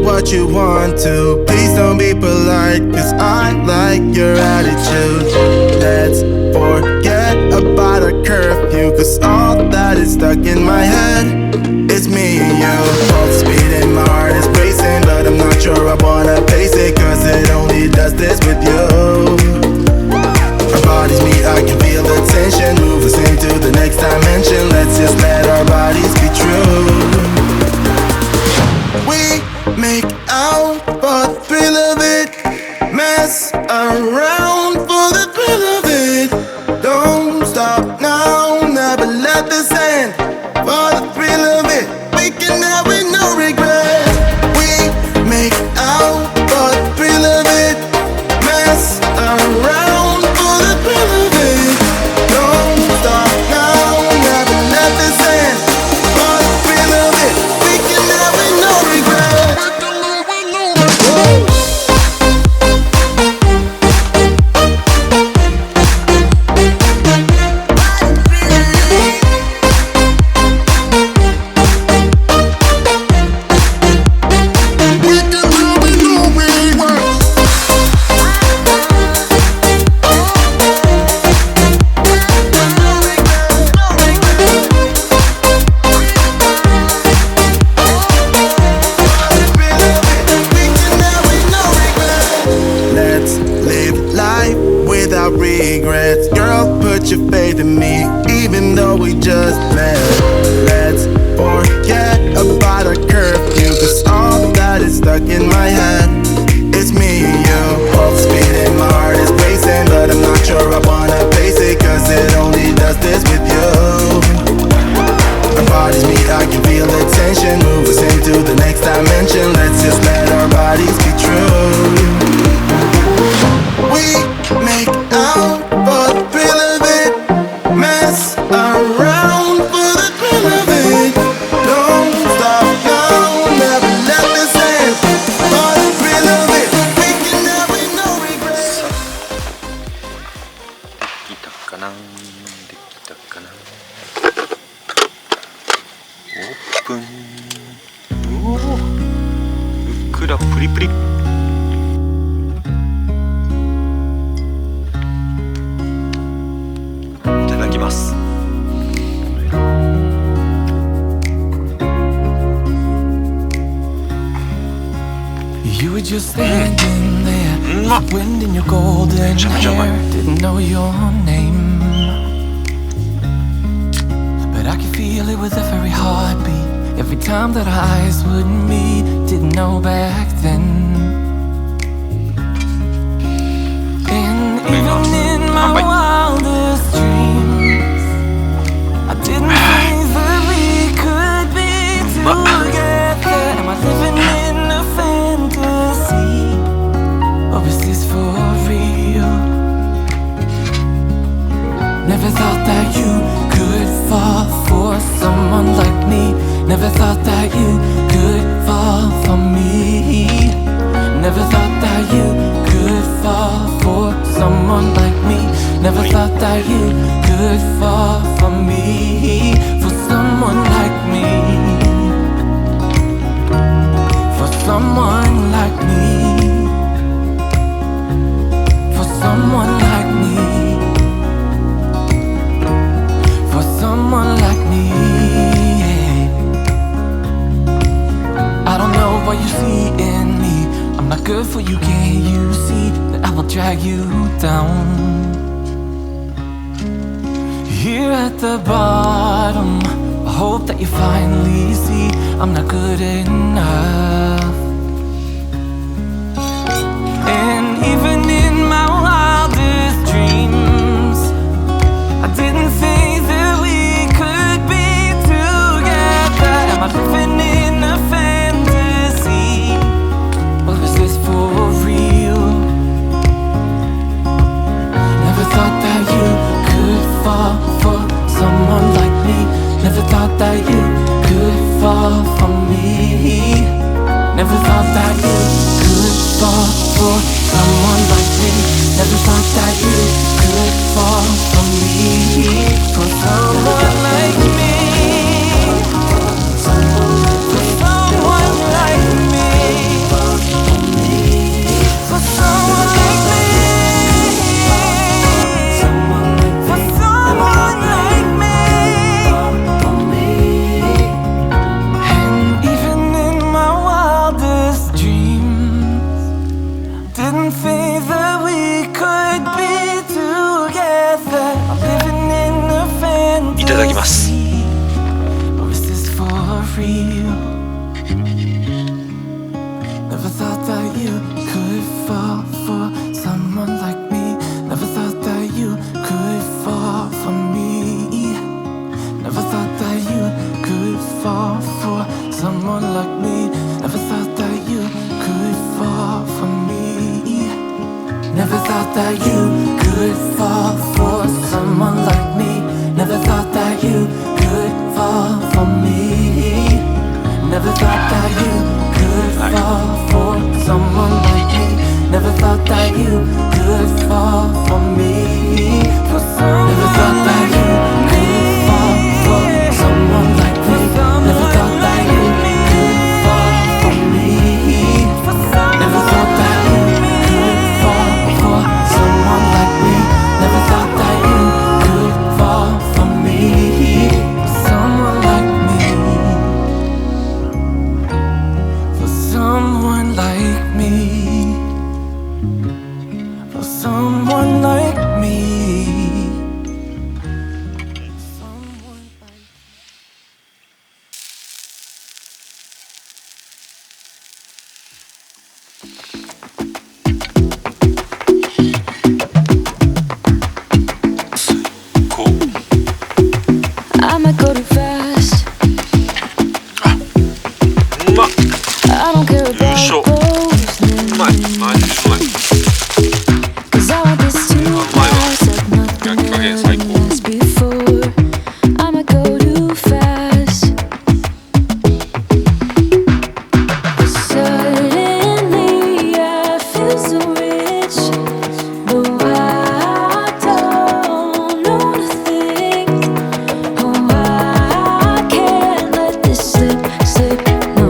what you want to. Please don't be polite, cause I like your attitude. Let's forget about a curfew, cause all that is stuck in my head is me and you. Full speed and my heart is racing, but I'm not sure I wanna pace it, cause it only does this with you. Our bodies meet, I can feel the tension, move us into the next dimension. Let's just let our bodies be true. We make out for the thrill of it, mess around for the thrill of it. Don't stop now, never let this end. For the thrill of it, we can have it, no regret. We make out for the thrill of it, mess around for the thrill of it. Don't stop now, never let this end. For the thrill of it, we can have it, no regret. Let's live life without regrets. Girl, put your faith in me, even though we just met. Let's forget about a curfew, cause all that is stuck in my head is me and you. Full speed and my heart is racing, but I'm not sure I wanna pace it, cause it only does this with you. Our bodies meet, I can feel the tension, move us into the next dimension. Let's just let our bodies be true. We make out for the thrill of it, mess around for the thrill of it. Don't stop now, never let this end. For the thrill of it, we can have it, no regret. できたかな、できたかな。オープン。おお、ふっくらプリプリ。いただきます。You were just standing there, wind in your golden hair, didn't know your name, but I could feel it with every heartbeat, every time that our eyes would meet, didn't know back then. And even in my wildest dreams, I didn't think that we could be together. Am I living in a fantasy, or is this for real? Never thought that you could fall for someone like me. Never thought that you could fall for me. Never thought that you could fall for someone like me. Never thought that you could fall for me. For someone like me. For someone like me. For someone like me. For someone like me. I don't know what you see in me. I'm not good for you, can't you see that I will drag you down? Here at the bottom, I hope that you finally see I'm not good enough. And even in my wildest dreams, I didn't think that we could be together. Am I living in a fantasy, or is this for real? Never thought that you could fall for someone like me. Never thought that you could fall for me. Never thought that you could fall for someone like me. Never thought that you could fall for me. For someone like me. For someone like me. could fall for someone like me. Never thought that you could fall for me. Never thought that you could fall for someone like me. Never thought that you could fall for me. Never thought that you could fall for someone like me. Never thought that you could fall for me. Never thought that you could fall for someone like me. Never thought that you could fall for me. Someone like me. For someone like me. For someone like me. I might go too fast. うまっ I don't care about 優勝 those うまいマジうまい Cause I want this to うまいわ last like nothing 焼き加減最高 ever was before. I might go too fast. Suddenly I feel so rich, but I don't know nothing. Oh, I can't let this slip. No,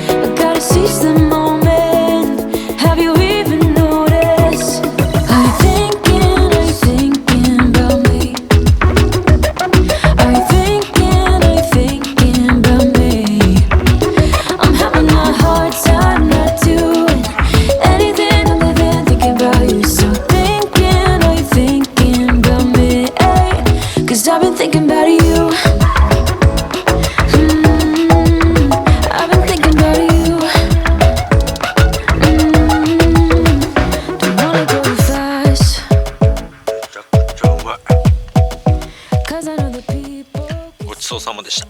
I gotta seize the moment. Have you even noticed? Are you thinking about me? Are you thinking about me? I'm having a hard time not doing anything other than thinking about you. So are you thinking about me? Cause I've been thinking about you. I've been thinking about you. Don't wanna go too fast. めちゃくちゃうまい Cause I know the people. ごちそうさまでした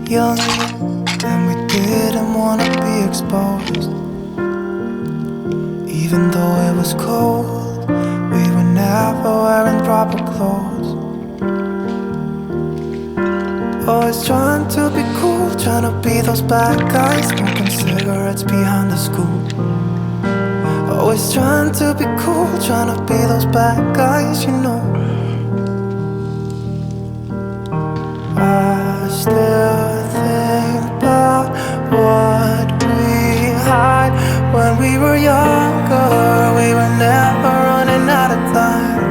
Young, and we didn't wanna be exposed. Even though it was cold, we were never wearing proper clothes. Always trying to be cool, trying to be those bad guys, smoking cigarettes behind the school. Always trying to be cool, trying to be those bad guys, you know. I still think about what we had when we were younger. We were never running out of time.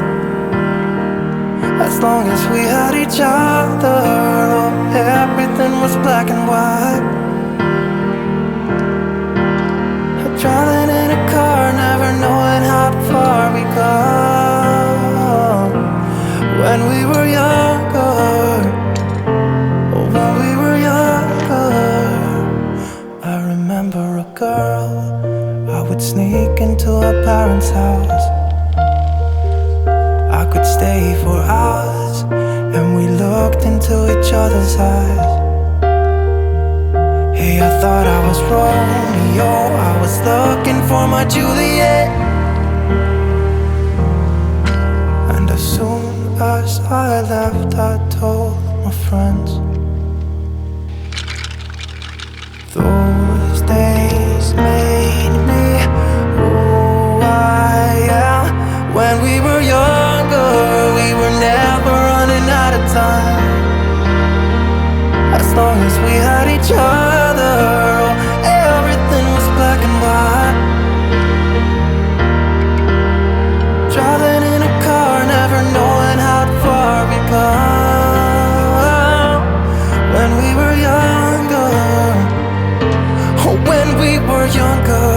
As long as we had each other, oh, everything was black and white. Driving in a car, never knowing how far we go. When we were younger, when we were younger, I remember a girl. I would sneak into her parents' house. I could stay for hours, and we looked into each other's eyes. Hey, I thought I was Romeo, I was looking for my Juliet. And as soon as I left, I told my friends. Those days made me who I am. When we were younger, we were never running out of time. As long as we had each other, oh, everything was black and white. Driving in a car, never knowing how far we go. When we were younger, oh, when we were younger.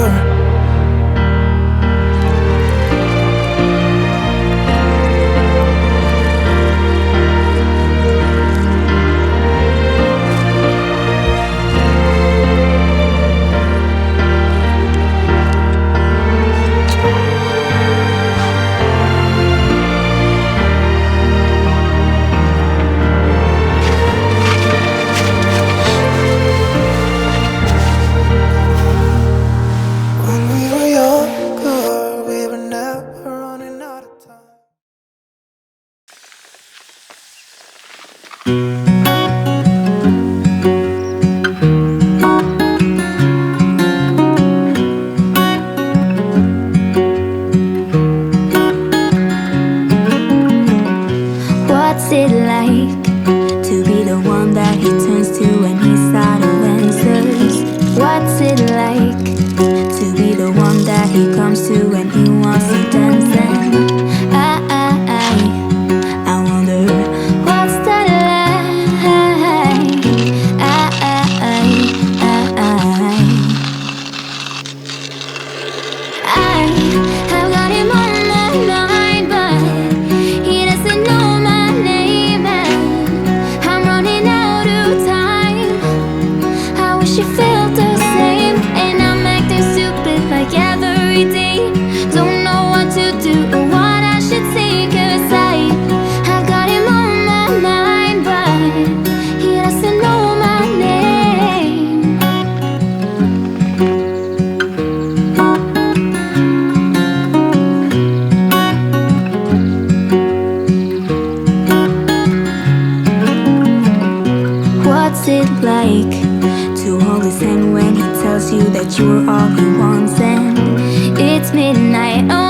it like to hold his hand when he tells you that you are all he wants? And it's midnight.